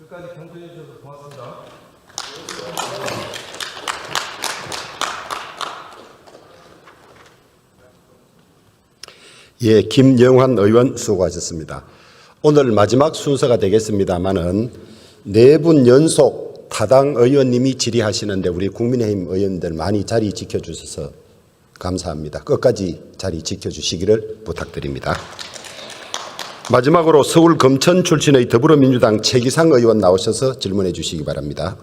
끝까지 경청해 주셔서 고맙습니다. 예, 김영환 의원 수고하셨습니다. 오늘 마지막 순서가 되겠습니다만은 4분 연속 타당 의원님이 질의하시는데 우리 국민의힘 의원들 많이 자리 지켜주셔서 감사합니다. 끝까지 자리 지켜주시기를 부탁드립니다. 마지막으로 서울 금천 출신의 더불어민주당 최기상 의원 나오셔서 질문해 주시기 바랍니다.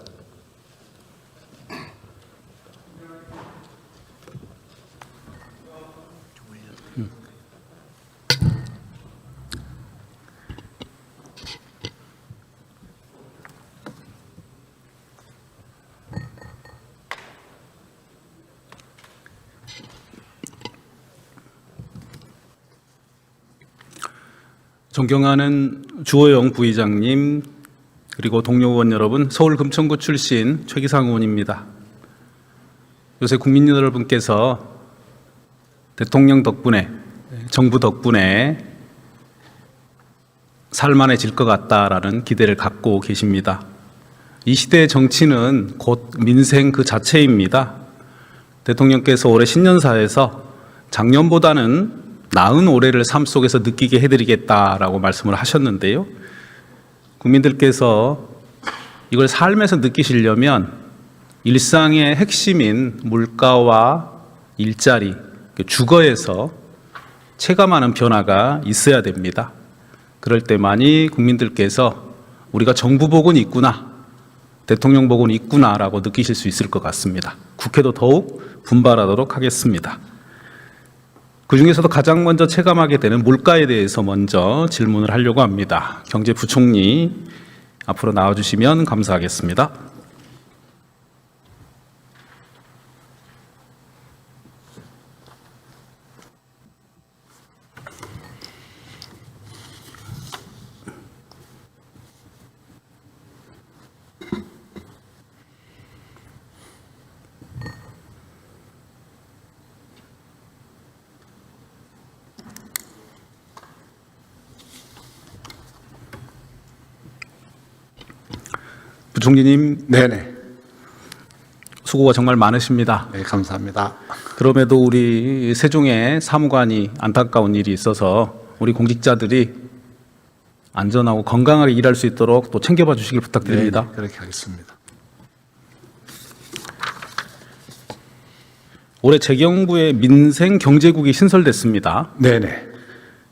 존경하는 주호영 부의장님, 그리고 동료 의원 여러분, 서울 금천구 출신 최기상 의원입니다. 요새 국민 여러분께서 대통령 덕분에, 정부 덕분에 살만해질 것 같다라는 기대를 갖고 계십니다. 이 시대의 정치는 곧 민생 그 자체입니다. 대통령께서 올해 신년사에서 작년보다는 나은 올해를 삶 속에서 느끼게 해드리겠다라고 말씀을 하셨는데요. 국민들께서 이걸 삶에서 느끼시려면 일상의 핵심인 물가와 일자리, 주거에서 체감하는 변화가 있어야 됩니다. 그럴 때만이 국민들께서 우리가 정부 복은 있구나, 대통령 복은 있구나라고 느끼실 수 있을 것 같습니다. 국회도 더욱 분발하도록 하겠습니다. 그 중에서도 가장 먼저 체감하게 되는 물가에 대해서 먼저 질문을 하려고 합니다. 경제부총리 앞으로 나와주시면 감사하겠습니다. 부총리님, 네네. 수고가 정말 많으십니다. 네, 감사합니다. 그럼에도 우리 세종의 사무관이 안타까운 일이 있어서 우리 공직자들이 안전하고 건강하게 일할 수 있도록 또 챙겨봐 주시길 부탁드립니다. 네, 그렇게 하겠습니다. 올해 재경부의 민생 경제국이 신설됐습니다. 네네.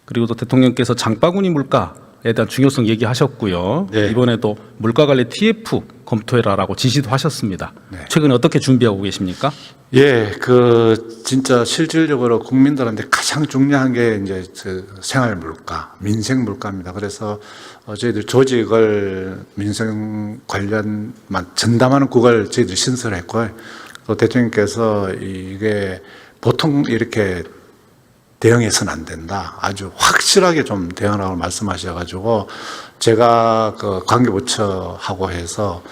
그리고 또 대통령께서 장바구니 물가에 대한 중요성 얘기하셨고요. 네. 이번에도 물가 관리 TF 검토해라라고 지시도 하셨습니다. 네. 최근에 어떻게 준비하고 계십니까? 예, 진짜 실질적으로 국민들한테 가장 중요한 게 이제 생활 물가, 민생 물가입니다. 그래서 저희들 조직을 민생 관련만 전담하는 국을 저희들이 신설했고요. 또 대통령께서 이게 보통 이렇게 대응해서는 안 된다. 아주 확실하게 좀 대응하라고 말씀하셔가지고 제가 그 관계부처하고 해서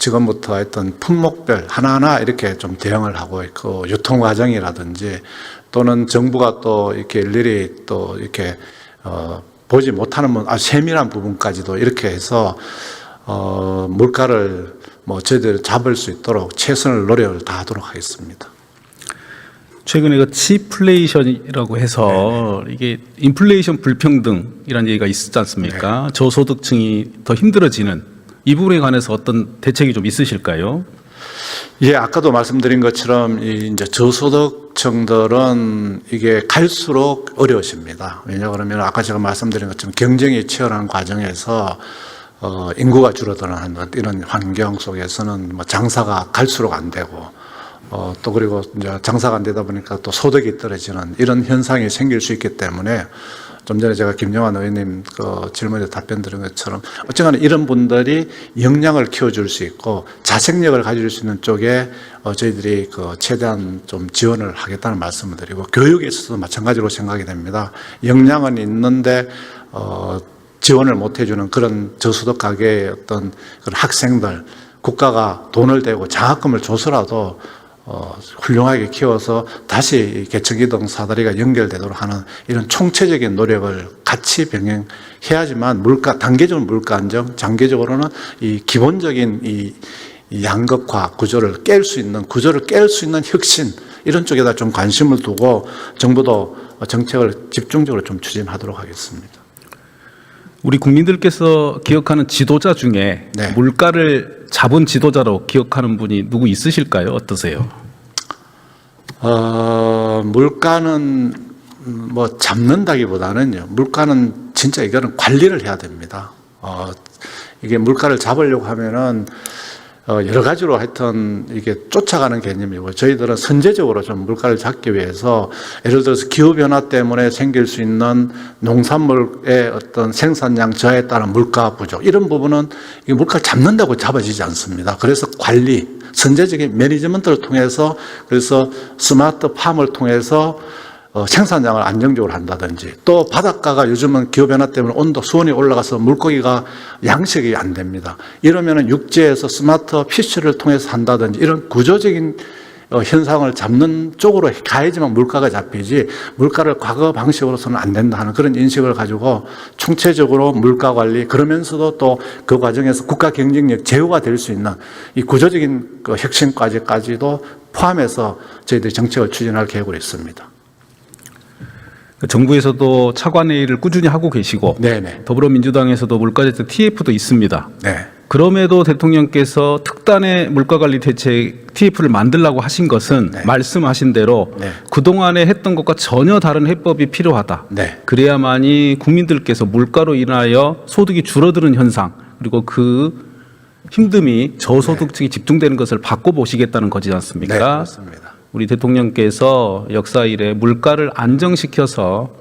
지금부터 하여튼 품목별 하나하나 이렇게 좀 대응을 하고 있고 유통 과정이라든지 또는 정부가 또 이렇게 일일이 또 이렇게 보지 못하는 아주 세밀한 부분까지도 이렇게 해서 물가를 저희들 잡을 수 있도록 최선을 노력을 다하도록 하겠습니다. 최근에 그 치플레이션이라고 해서 이게 인플레이션 불평등이라는 얘기가 있었지 않습니까? 네. 저소득층이 더 힘들어지는 이 부분에 관해서 어떤 대책이 좀 있으실까요? 예, 아까도 말씀드린 것처럼 이제 저소득층들은 이게 갈수록 어려워집니다. 왜냐 그러면 아까 제가 말씀드린 것처럼 경쟁이 치열한 과정에서 인구가 줄어드는 이런 환경 속에서는 장사가 갈수록 안 되고 또 그리고 이제 장사가 안 되다 보니까 또 소득이 떨어지는 이런 현상이 생길 수 있기 때문에 좀 전에 제가 김영환 의원님 그 질문에 답변 드린 것처럼 어쨌거나 이런 분들이 역량을 키워줄 수 있고 자생력을 가질 수 있는 쪽에 저희들이 최대한 좀 지원을 하겠다는 말씀을 드리고 교육에 있어서도 마찬가지로 생각이 됩니다. 역량은 있는데 지원을 못 해주는 그런 저소득 가계의 어떤 그런 학생들 국가가 돈을 대고 장학금을 줘서라도 훌륭하게 키워서 다시 개척이동 사다리가 연결되도록 하는 이런 총체적인 노력을 같이 병행해야지만 단계적으로 물가 안정, 장기적으로는 이 기본적인 이 양극화 구조를 깰 수 있는 혁신, 이런 쪽에다 좀 관심을 두고 정부도 정책을 집중적으로 좀 추진하도록 하겠습니다. 우리 국민들께서 기억하는 지도자 중에 네. 물가를 잡은 지도자로 기억하는 분이 누구 있으실까요? 어떠세요? 물가는 뭐 잡는다기보다는요. 물가는 진짜 이거는 관리를 해야 됩니다. 이게 물가를 잡으려고 하면은 여러 가지로 하여튼 이게 쫓아가는 개념이고, 저희들은 선제적으로 좀 물가를 잡기 위해서 예를 들어서 기후변화 때문에 생길 수 있는 농산물의 어떤 생산량 저하에 따른 물가 부족, 이런 부분은 이 물가를 잡는다고 잡아지지 않습니다. 그래서 관리, 선제적인 매니지먼트를 통해서, 그래서 스마트 팜을 통해서 생산량을 안정적으로 한다든지, 또 바닷가가 요즘은 기후변화 때문에 수온이 올라가서 물고기가 양식이 안 됩니다. 이러면은 육지에서 스마트 피쉬를 통해서 한다든지, 이런 구조적인 현상을 잡는 쪽으로 가야지만 물가가 잡히지, 물가를 과거 방식으로서는 안 된다 하는 그런 인식을 가지고 총체적으로 물가 관리, 그러면서도 또 그 과정에서 국가 경쟁력 제고가 될 수 있는 이 구조적인 혁신까지도 포함해서 저희들이 정책을 추진할 계획으로 있습니다. 정부에서도 차관회의를 꾸준히 하고 계시고, 네네. 더불어민주당에서도 물가대책 TF도 있습니다. 네. 그럼에도 대통령께서 특단의 물가관리 대책 TF를 만들라고 하신 것은 네. 말씀하신 대로 네. 그동안에 했던 것과 전혀 다른 해법이 필요하다. 네. 그래야만이 국민들께서 물가로 인하여 소득이 줄어드는 현상, 그리고 그 힘듦이 저소득층이 집중되는 것을 바꿔보시겠다는 거지 않습니까? 네, 그렇습니다. 우리 대통령께서 역사 이래 물가를 안정시켜서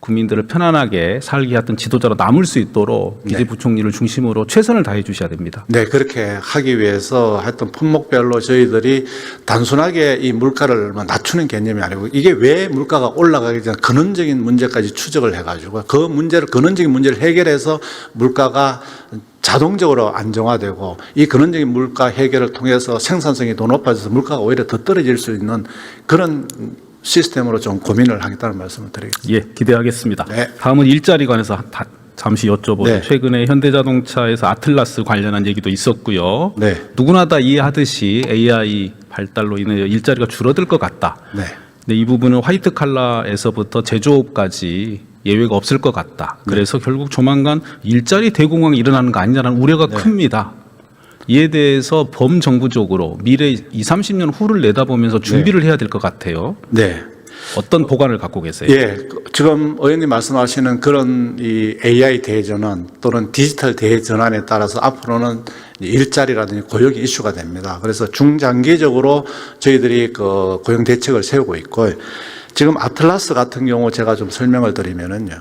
국민들을 편안하게 살게 했던 지도자로 남을 수 있도록 기재부총리를 중심으로 최선을 다해 주셔야 됩니다. 네, 그렇게 하기 위해서 하여튼 품목별로 저희들이 단순하게 이 물가를 낮추는 개념이 아니고, 이게 왜 물가가 올라가기 전에 근원적인 문제까지 추적을 해가지고 근원적인 문제를 해결해서 물가가 자동적으로 안정화되고, 이 근원적인 물가 해결을 통해서 생산성이 더 높아져서 물가가 오히려 더 떨어질 수 있는 그런 시스템으로 좀 고민을 하겠다는 말씀을 드리겠습니다. 예, 기대하겠습니다. 네. 다음은 일자리 관해서 잠시 여쭤보죠. 네. 최근에 현대자동차에서 아틀라스 관련한 얘기도 있었고요. 네. 누구나 다 이해하듯이 AI 발달로 인해 일자리가 줄어들 것 같다. 네. 근데 이 부분은 화이트 칼라에서부터 제조업까지 예외가 없을 것 같다. 그래서 결국 조만간 일자리 대공황이 일어나는 거 아니냐는 우려가 큽니다. 이에 대해서 범정부적으로 미래 20, 30년 후를 내다보면서 준비를 해야 될 것 같아요. 네. 어떤 보관을 갖고 계세요? 예, 지금 의원님 말씀하시는 그런 이 AI 대전환 또는 디지털 대전환에 따라서 앞으로는 일자리라든지 고용이 이슈가 됩니다. 그래서 중장기적으로 저희들이 그 고용 대책을 세우고 있고, 지금 아틀라스 같은 경우 제가 좀 설명을 드리면은요.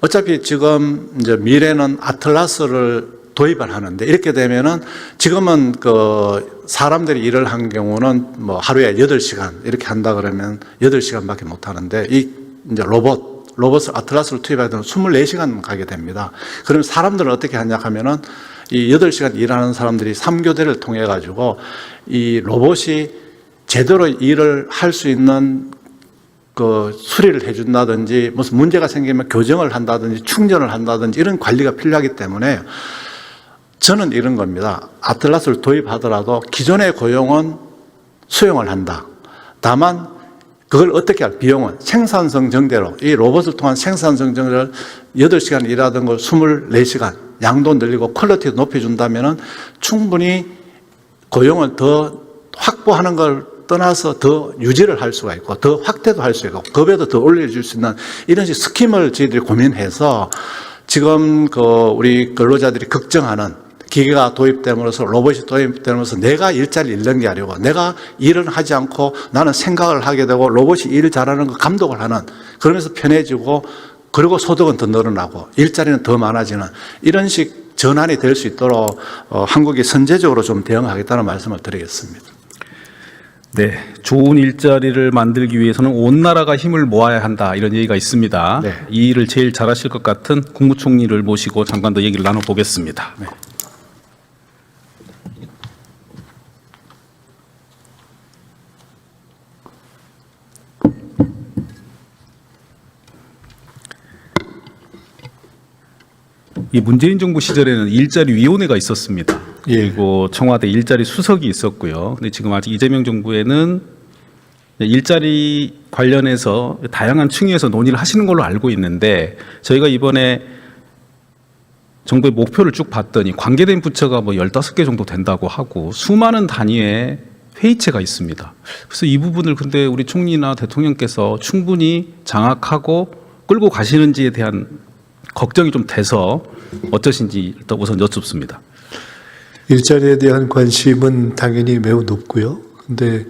어차피 지금 이제 미래는 아틀라스를 도입을 하는데, 이렇게 되면은 지금은 그 사람들이 일을 한 경우는 뭐 하루에 8시간 이렇게 한다 그러면 8시간밖에 못 하는데, 이 이제 로봇을 아틀라스를 투입하게 되면 24시간 가게 됩니다. 그러면 사람들은 어떻게 하냐 하면은 이 8시간 일하는 사람들이 3교대를 통해 가지고 이 로봇이 제대로 일을 할 수 있는 그 수리를 해준다든지, 무슨 문제가 생기면 교정을 한다든지 충전을 한다든지 이런 관리가 필요하기 때문에 저는 이런 겁니다. 아틀라스를 도입하더라도 기존의 고용은 수용을 한다. 다만 그걸 어떻게 할, 비용은 생산성 정대로, 이 로봇을 통한 생산성 정대로 8시간 일하던 걸 24시간 양도 늘리고 퀄리티도 높여준다면 충분히 고용을 더 확보하는 걸 떠나서 더 유지를 할 수가 있고 더 확대도 할 수 있고 급여도 더 올려줄 수 있는 이런 식 스킴을 저희들이 고민해서, 지금 그 우리 근로자들이 걱정하는 기계가 도입됨으로써, 로봇이 도입됨으로써 내가 일자리를 잃는 게 아니고 내가 일을 하지 않고 나는 생각을 하게 되고 로봇이 일 잘하는 거 감독을 하는, 그러면서 편해지고 그리고 소득은 더 늘어나고 일자리는 더 많아지는 이런 식 전환이 될 수 있도록 한국이 선제적으로 좀 대응하겠다는 말씀을 드리겠습니다. 네, 좋은 일자리를 만들기 위해서는 온 나라가 힘을 모아야 한다, 이런 얘기가 있습니다. 네. 이 일을 제일 잘하실 것 같은 국무총리를 모시고 잠깐 더 얘기를 나눠보겠습니다. 네. 이 문재인 정부 시절에는 일자리 위원회가 있었습니다. 예. 그리고 청와대 일자리 수석이 있었고요. 근데 지금 아직 이재명 정부에는 일자리 관련해서 다양한 층위에서 논의를 하시는 걸로 알고 있는데 저희가 이번에 정부의 목표를 쭉 봤더니 관계된 부처가 뭐 15개 정도 된다고 하고 수많은 단위의 회의체가 있습니다. 그래서 이 부분을 근데 우리 총리나 대통령께서 충분히 장악하고 끌고 가시는지에 대한 걱정이 좀 돼서 어떠신지 일단 우선 여쭙습니다. 일자리에 대한 관심은 당연히 매우 높고요. 근데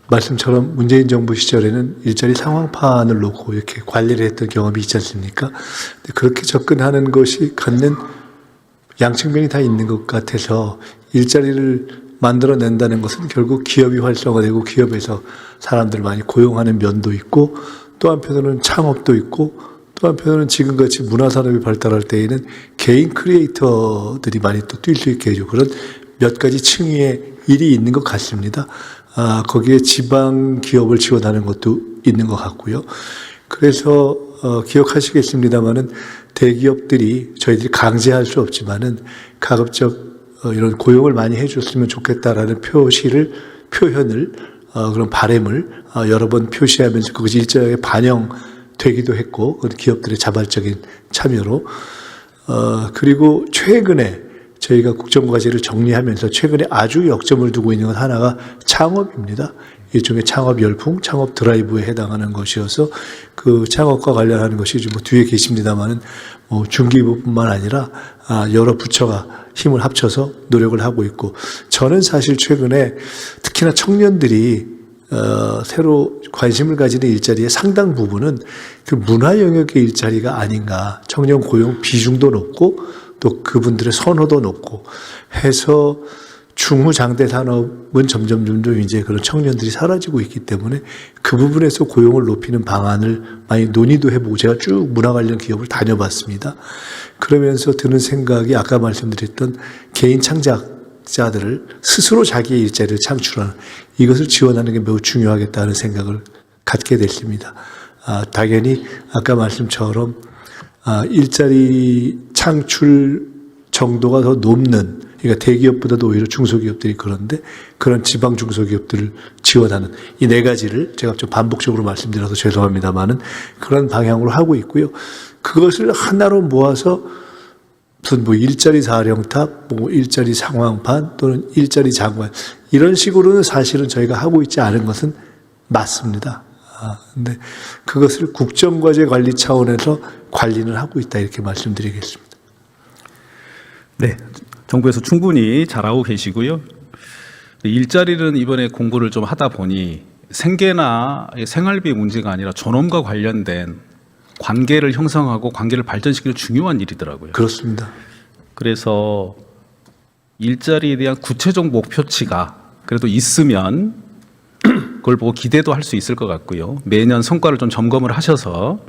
말씀처럼 문재인 정부 시절에는 일자리 상황판을 놓고 이렇게 관리를 했던 경험이 있지 않습니까? 근데 그렇게 접근하는 것이 갖는 양측면이 다 있는 것 같아서 일자리를 만들어낸다는 것은 결국 기업이 활성화되고 기업에서 사람들을 많이 고용하는 면도 있고 또 한편으로는 창업도 있고 또 한편으로는 지금같이 문화산업이 발달할 때에는 개인 크리에이터들이 많이 또 뛸 수 있게 해주고 그런 몇 가지 층위의 일이 있는 것 같습니다. 거기에 지방 기업을 지원하는 것도 있는 것 같고요. 그래서 기억하시겠습니다마는 대기업들이 저희들이 강제할 수 없지만은 가급적 이런 고용을 많이 해줬으면 좋겠다라는 표현을 그런 바람을 여러 번 표시하면서 그것이 일정하게 반영되기도 했고 그런 기업들의 자발적인 참여로 그리고 최근에 저희가 국정과제를 정리하면서 최근에 아주 역점을 두고 있는 것 하나가 창업입니다. 일종의 창업 열풍, 창업 드라이브에 해당하는 것이어서 그 창업과 관련하는 것이 뭐 뒤에 계십니다만은 뭐 중기부뿐만 아니라 여러 부처가 힘을 합쳐서 노력을 하고 있고 저는 사실 최근에 특히나 청년들이 새로 관심을 가지는 일자리의 상당 부분은 그 문화 영역의 일자리가 아닌가. 청년 고용 비중도 높고 또 그분들의 선호도 높고 해서 중후장대 산업은 점점 이제 그런 청년들이 사라지고 있기 때문에 그 부분에서 고용을 높이는 방안을 많이 논의도 해보고 제가 쭉 문화 관련 기업을 다녀봤습니다. 그러면서 드는 생각이 아까 말씀드렸던 개인 창작자들을 스스로 자기의 일자리를 창출하는 이것을 지원하는 게 매우 중요하겠다는 생각을 갖게 됐습니다. 당연히 아까 말씀처럼 일자리 창출 정도가 더 높는 그러니까 대기업보다도 오히려 중소기업들이 그런데 그런 지방 중소기업들을 지원하는 이 네 가지를 제가 좀 반복적으로 말씀드려서 죄송합니다만은 그런 방향으로 하고 있고요. 그것을 하나로 모아서 무슨 뭐 일자리 사령탑, 뭐 일자리 상황판 또는 일자리 장관 이런 식으로는 사실은 저희가 하고 있지 않은 것은 맞습니다. 근데 그것을 국정과제 관리 차원에서 관리는 하고 있다 이렇게 말씀드리겠습니다. 네, 정부에서 충분히 잘하고 계시고요. 일자리는 이번에 공고를 좀 하다 보니 생계나 생활비 문제가 아니라 존엄과 관련된 관계를 형성하고 관계를 발전시키는 중요한 일이더라고요. 그렇습니다. 그래서 일자리에 대한 구체적 목표치가 그래도 있으면 그걸 보고 기대도 할 수 있을 것 같고요. 매년 성과를 좀 점검을 하셔서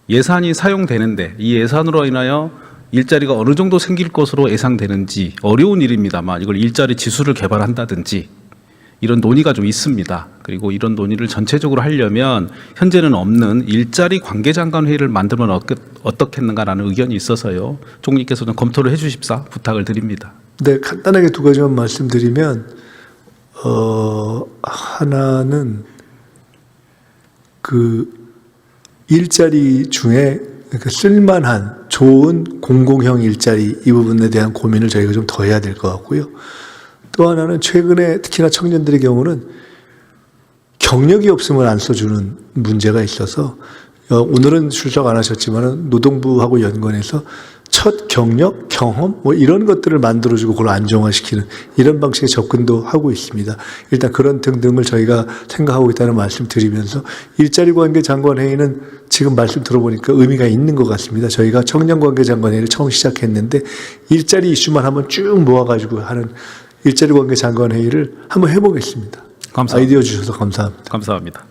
예산이 사용되는데 이 예산으로 인하여 일자리가 어느 정도 생길 것으로 예상되는지 어려운 일입니다만 이걸 일자리 지수를 개발한다든지 이런 논의가 좀 있습니다. 그리고 이런 논의를 전체적으로 하려면 현재는 없는 일자리 관계장관 회의를 만들면 어떻겠는가라는 의견이 있어서요. 총리께서 좀 검토를 해 주십사 부탁을 드립니다. 네, 간단하게 두 가지만 말씀드리면 하나는 그 일자리 중에 쓸만한 좋은 공공형 일자리 이 부분에 대한 고민을 저희가 좀 더 해야 될 것 같고요. 또 하나는 최근에 특히나 청년들의 경우는 경력이 없으면 안 써주는 문제가 있어서 오늘은 출석 안 하셨지만 노동부하고 연관해서 첫 경력, 경험 뭐 이런 것들을 만들어주고 그걸 안정화시키는 이런 방식의 접근도 하고 있습니다. 일단 그런 등등을 저희가 생각하고 있다는 말씀 드리면서 일자리관계장관회의는 지금 말씀 들어보니까 의미가 있는 것 같습니다. 저희가 청년관계장관회의를 처음 시작했는데 일자리 이슈만 한번 쭉 모아가지고 하는 일자리관계장관회의를 한번 해보겠습니다. 감사합니다. 아이디어 주셔서 감사합니다. 감사합니다.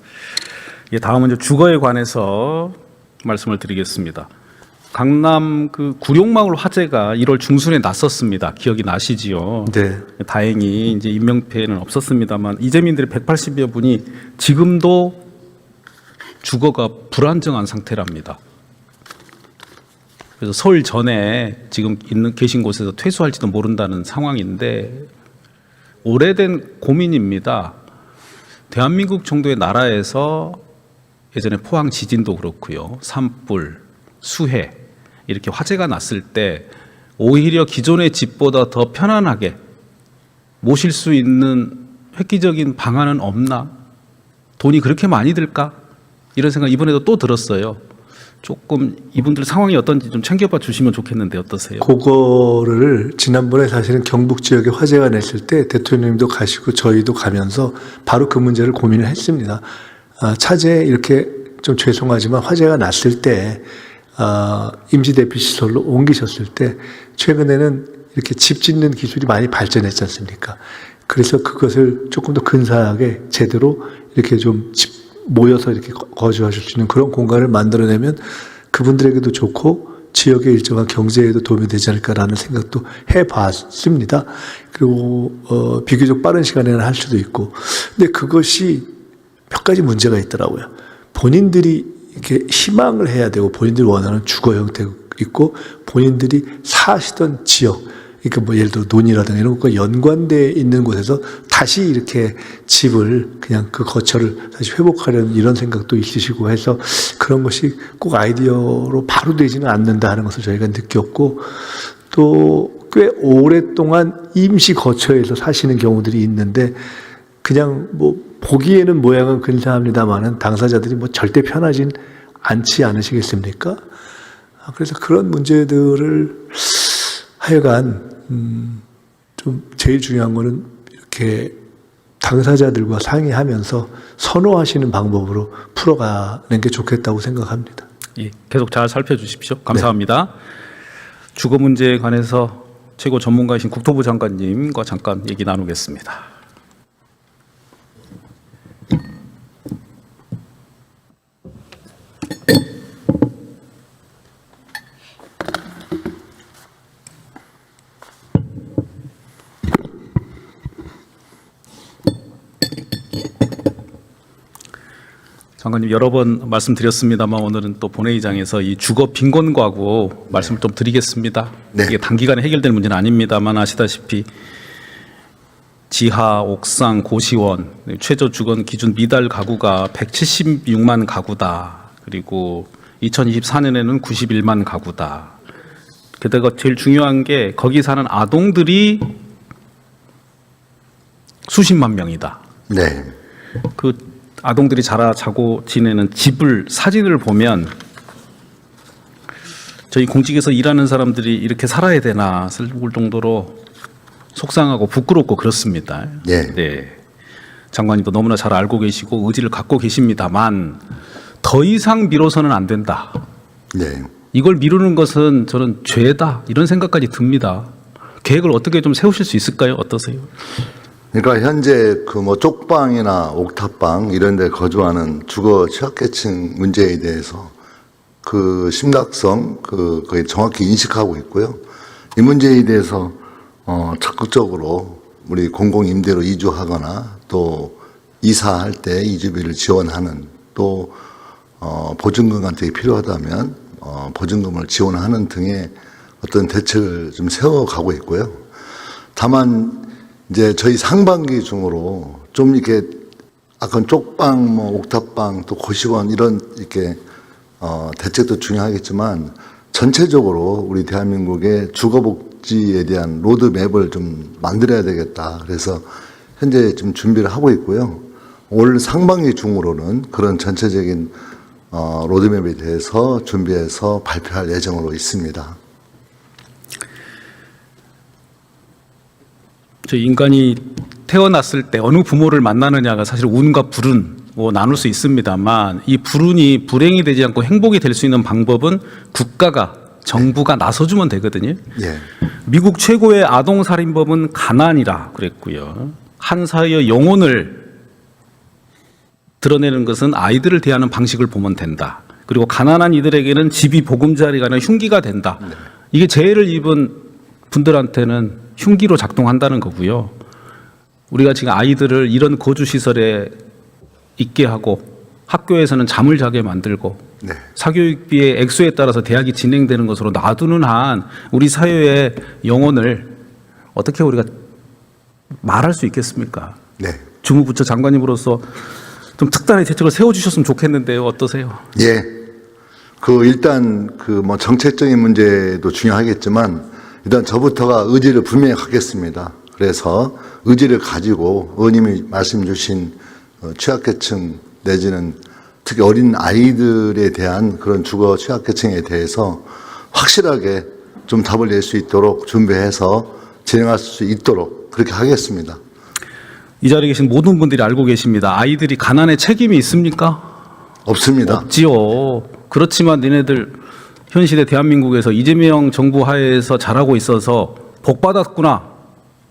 예, 다음은 이제 주거에 관해서 말씀을 드리겠습니다. 강남 그 구룡마을 화재가 1월 중순에 났었습니다. 기억이 나시지요? 네. 다행히 이제 인명피해는 없었습니다만 이재민들이 180여 분이 지금도 주거가 불안정한 상태랍니다. 그래서 서울 전에 지금 계신 곳에서 퇴소할지도 모른다는 상황인데 오래된 고민입니다. 대한민국 정도의 나라에서 예전에 포항 지진도 그렇고요. 산불, 수해 이렇게 화재가 났을 때 오히려 기존의 집보다 더 편안하게 모실 수 있는 획기적인 방안은 없나? 돈이 그렇게 많이 들까? 이런 생각 이번에도 또 들었어요. 조금 이분들 상황이 어떤지 좀 챙겨봐 주시면 좋겠는데 어떠세요? 그거를 지난번에 사실은 경북 지역에 화재가 냈을 때 대통령님도 가시고 저희도 가면서 바로 그 문제를 고민을 했습니다. 차제에 이렇게 좀 죄송하지만 화재가 났을 때 임시대피시설로 옮기셨을 때 최근에는 이렇게 집 짓는 기술이 많이 발전했지 않습니까? 그래서 그것을 조금 더 근사하게 제대로 이렇게 좀 모여서 이렇게 거주하실 수 있는 그런 공간을 만들어내면 그분들에게도 좋고 지역의 일정한 경제에도 도움이 되지 않을까라는 생각도 해봤습니다. 그리고 비교적 빠른 시간에는 할 수도 있고, 근데 그것이 몇 가지 문제가 있더라고요. 본인들이 이렇게 희망을 해야 되고 본인들이 원하는 주거 형태가 있고 본인들이 사시던 지역, 그러니까 뭐 예를 들어 논이라든가 이런 것과 연관되어 있는 곳에서 다시 이렇게 집을 그냥 그 거처를 다시 회복하려는 이런 생각도 있으시고 해서 그런 것이 꼭 아이디어로 바로 되지는 않는다 하는 것을 저희가 느꼈고, 또 꽤 오랫동안 임시 거처에서 사시는 경우들이 있는데 그냥 뭐 보기에는 모양은 근사합니다만은 당사자들이 뭐 절대 편하진 않지 않으시겠습니까? 그래서 그런 문제들을 하여간 좀 제일 중요한 거는 이렇게 당사자들과 상의하면서 선호하시는 방법으로 풀어가는 게 좋겠다고 생각합니다. 예, 계속 잘 살펴주십시오. 감사합니다. 주거 문제에 관해서 최고 전문가이신 국토부 장관님과 잠깐 얘기 나누겠습니다. 장관님 여러 번 말씀드렸습니다만 오늘은 또 본회의장에서 이 주거 빈곤 과구 말씀을 좀 드리겠습니다. 네. 이게 단기간에 해결될 문제는 아닙니다만 아시다시피 지하, 옥상, 고시원 최저 주거 기준 미달 가구가 176만 가구다. 그리고 2024년에는 91만 가구다. 게다가 제일 중요한 게 거기 사는 아동들이 수십만 명이다. 네. 그 아동들이 자고 지내는 집을 사진을 보면 저희 공직에서 일하는 사람들이 이렇게 살아야 되나 싶을 정도로 속상하고 부끄럽고 그렇습니다. 네. 네. 장관님도 너무나 잘 알고 계시고 의지를 갖고 계십니다만 더 이상 미뤄서는 안 된다. 네. 이걸 미루는 것은 저는 죄다 이런 생각까지 듭니다. 계획을 어떻게 좀 세우실 수 있을까요? 어떠세요? 그러니까 현재 그 뭐 쪽방이나 옥탑방 이런 데 거주하는 주거 취약계층 문제에 대해서 그 심각성 거의 정확히 인식하고 있고요. 이 문제에 대해서 적극적으로 우리 공공임대로 이주하거나 또 이사할 때 이주비를 지원하는 또 보증금 같은 게 필요하다면 보증금을 지원하는 등의 어떤 대책을 좀 세워가고 있고요. 다만 이제 저희 상반기 중으로 좀 이렇게 아까 쪽방, 뭐 옥탑방, 또 고시원 이런 이렇게 대책도 중요하겠지만 전체적으로 우리 대한민국의 주거복지에 대한 로드맵을 좀 만들어야 되겠다. 그래서 현재 좀 준비를 하고 있고요. 올 상반기 중으로는 그런 전체적인 로드맵에 대해서 준비해서 발표할 예정으로 있습니다. 저 인간이 태어났을 때 어느 부모를 만나느냐가 사실 운과 불운 뭐 나눌 수 있습니다만 이 불운이 불행이 되지 않고 행복이 될 수 있는 방법은 국가가 정부가 나서주면 되거든요. 예. 미국 최고의 아동살인범은 가난이라 그랬고요. 한 사회의 영혼을 드러내는 것은 아이들을 대하는 방식을 보면 된다. 그리고 가난한 이들에게는 집이 보금자리가 아니라 흉기가 된다. 이게 재해를 입은 분들한테는 흉기로 작동한다는 거고요. 우리가 지금 아이들을 이런 거주시설에 있게 하고 학교에서는 잠을 자게 만들고 네. 사교육비의 액수에 따라서 대학이 진행되는 것으로 놔두는 한 우리 사회의 영혼을 어떻게 우리가 말할 수 있겠습니까? 네. 주무부처 장관님으로서 좀 특단의 대책을 세워주셨으면 좋겠는데요. 어떠세요? 예. 일단 정책적인 문제도 중요하겠지만 일단 저부터가 의지를 분명히 갖겠습니다. 그래서 의지를 가지고 의원님이 말씀 주신 취약계층 내지는 특히 어린 아이들에 대한 그런 주거 취약계층에 대해서 확실하게 좀 답을 낼 수 있도록 준비해서 진행할 수 있도록 그렇게 하겠습니다. 이 자리에 계신 모든 분들이 알고 계십니다. 아이들이 가난에 책임이 있습니까? 없습니다. 없지요. 그렇지만 니네들 현 시대 대한민국에서 이재명 정부 하에서 잘하고 있어서 복 받았구나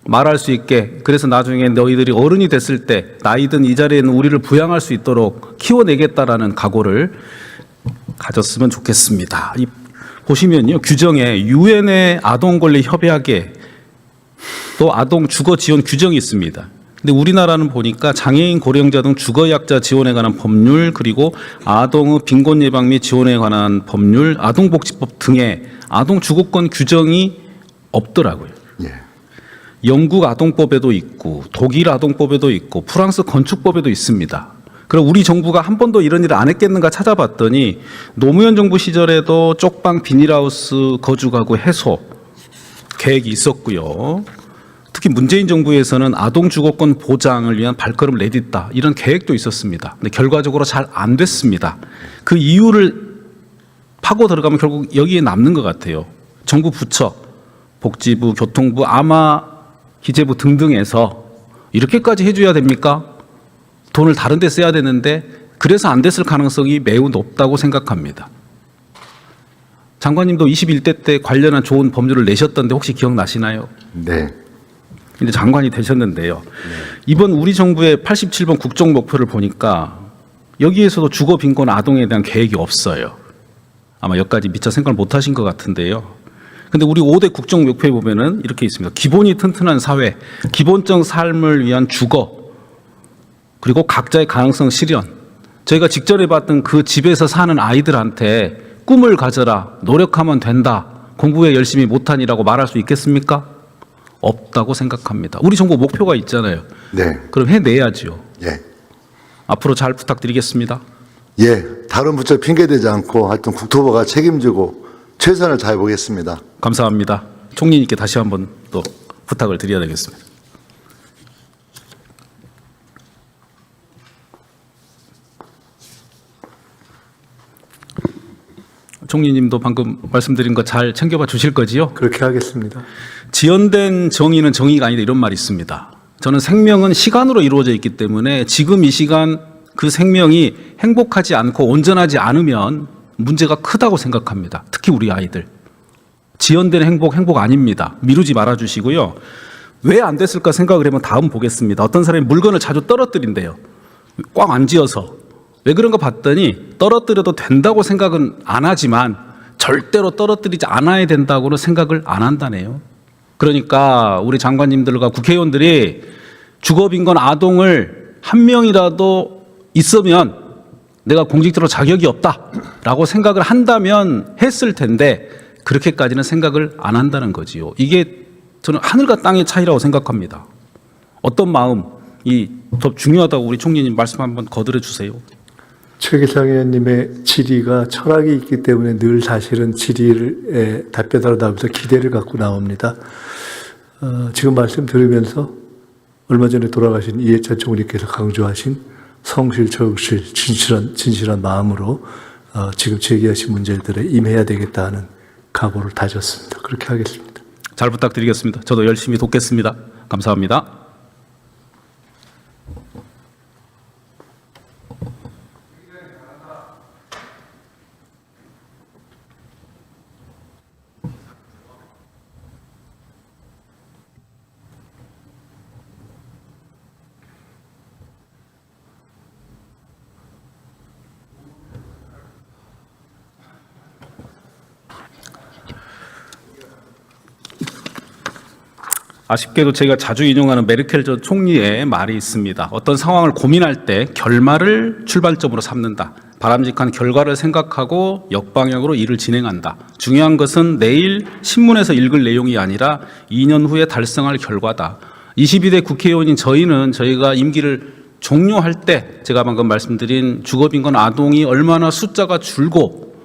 말할 수 있게, 그래서 나중에 너희들이 어른이 됐을 때 나이든 이 자리에는 우리를 부양할 수 있도록 키워내겠다라는 각오를 가졌으면 좋겠습니다. 보시면요, 규정에 유엔의 아동권리 협약에 또 아동 주거 지원 규정이 있습니다. 근데 우리나라는 보니까 장애인, 고령자 등 주거약자 지원에 관한 법률, 그리고 아동의 빈곤 예방 및 지원에 관한 법률, 아동복지법 등의 아동 주거권 규정이 없더라고요. 예. 영국 아동법에도 있고 독일 아동법에도 있고 프랑스 건축법에도 있습니다. 그럼 우리 정부가 한 번도 이런 일을 안 했겠는가 찾아봤더니 노무현 정부 시절에도 쪽방 비닐하우스 거주가구 해소 계획이 있었고요. 특히 문재인 정부에서는 아동 주거권 보장을 위한 발걸음을 내딛다, 이런 계획도 있었습니다. 근데 결과적으로 잘 안 됐습니다. 그 이유를 파고 들어가면 결국 여기에 남는 것 같아요. 정부 부처, 복지부, 교통부, 아마 기재부 등등에서 이렇게까지 해줘야 됩니까? 돈을 다른 데 써야 되는데 그래서 안 됐을 가능성이 매우 높다고 생각합니다. 장관님도 21대 때 관련한 좋은 법률을 내셨던데 혹시 기억나시나요? 네. 근데 장관이 되셨는데요. 이번 우리 정부의 87번 국정 목표를 보니까 여기에서도 주거 빈곤 아동에 대한 계획이 없어요. 아마 여기까지 미처 생각을 못 하신 것 같은데요. 근데 우리 5대 국정 목표에 보면은 이렇게 있습니다. 기본이 튼튼한 사회, 기본적 삶을 위한 주거, 그리고 각자의 가능성 실현. 저희가 직전에 봤던 그 집에서 사는 아이들한테 꿈을 가져라, 노력하면 된다, 공부에 열심히 못하니라고 말할 수 있겠습니까? 없다고 생각합니다. 우리 정부 목표가 있잖아요. 네. 그럼 해내야죠. 예. 앞으로 잘 부탁드리겠습니다. 예. 다른 부처 핑계대지 않고 하여튼 국토부가 책임지고 최선을 다해보겠습니다. 감사합니다. 총리님께 다시 한번 또 부탁을 드려야 되겠습니다. 총리님도 방금 말씀드린 거 잘 챙겨봐 주실 거지요? 그렇게 하겠습니다. 지연된 정의는 정의가 아니다, 이런 말이 있습니다. 저는 생명은 시간으로 이루어져 있기 때문에 지금 이 시간 그 생명이 행복하지 않고 온전하지 않으면 문제가 크다고 생각합니다. 특히 우리 아이들. 지연된 행복 아닙니다. 미루지 말아 주시고요. 왜 안 됐을까 생각을 해보면 다음 보겠습니다. 어떤 사람이 물건을 자주 떨어뜨린대요. 꽉 안 지어서. 왜 그런가 봤더니 떨어뜨려도 된다고 생각은 안 하지만 절대로 떨어뜨리지 않아야 된다고는 생각을 안 한다네요. 그러니까 우리 장관님들과 국회의원들이 주거빈곤 아동을 한 명이라도 있으면 내가 공직자로 자격이 없다라고 생각을 한다면 했을 텐데 그렇게까지는 생각을 안 한다는 거지요. 이게 저는 하늘과 땅의 차이라고 생각합니다. 어떤 마음이 더 중요하다고 우리 총리님 말씀 한번 거들어 주세요. 최기상 의원님의 질의가 철학이 있기 때문에 늘 사실은 질의에 답변하러 나오면서 기대를 갖고 나옵니다. 지금 말씀 들으면서 얼마 전에 돌아가신 이해찬 총리께서 강조하신 성실, 저육실, 진실한 마음으로 지금 제기하신 문제들에 임해야 되겠다 하는 각오를 다졌습니다. 그렇게 하겠습니다. 잘 부탁드리겠습니다. 저도 열심히 돕겠습니다. 감사합니다. 아쉽게도 제가 자주 인용하는 메르켈 전 총리의 말이 있습니다. 어떤 상황을 고민할 때 결말을 출발점으로 삼는다. 바람직한 결과를 생각하고 역방향으로 일을 진행한다. 중요한 것은 내일 신문에서 읽을 내용이 아니라 2년 후에 달성할 결과다. 22대 국회의원인 저희가 임기를 종료할 때 제가 방금 말씀드린 주거빈권 아동이 얼마나 숫자가 줄고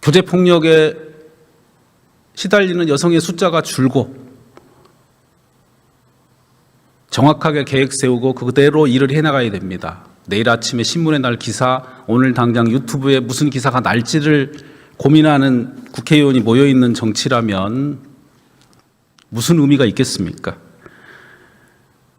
교제폭력에 시달리는 여성의 숫자가 줄고 정확하게 계획 세우고 그대로 일을 해나가야 됩니다. 내일 아침에 신문에 날 기사, 오늘 당장 유튜브에 무슨 기사가 날지를 고민하는 국회의원이 모여있는 정치라면 무슨 의미가 있겠습니까?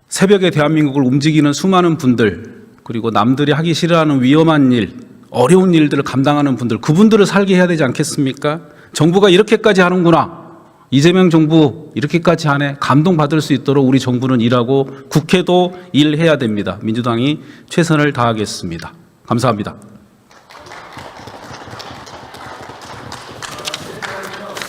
새벽에 대한민국을 움직이는 수많은 분들, 그리고 남들이 하기 싫어하는 위험한 일, 어려운 일들을 감당하는 분들, 그분들을 살게 해야 되지 않겠습니까? 정부가 이렇게까지 하는구나. 이재명 정부 이렇게까지 하네. 감동받을 수 있도록 우리 정부는 일하고 국회도 일해야 됩니다. 민주당이 최선을 다하겠습니다. 감사합니다.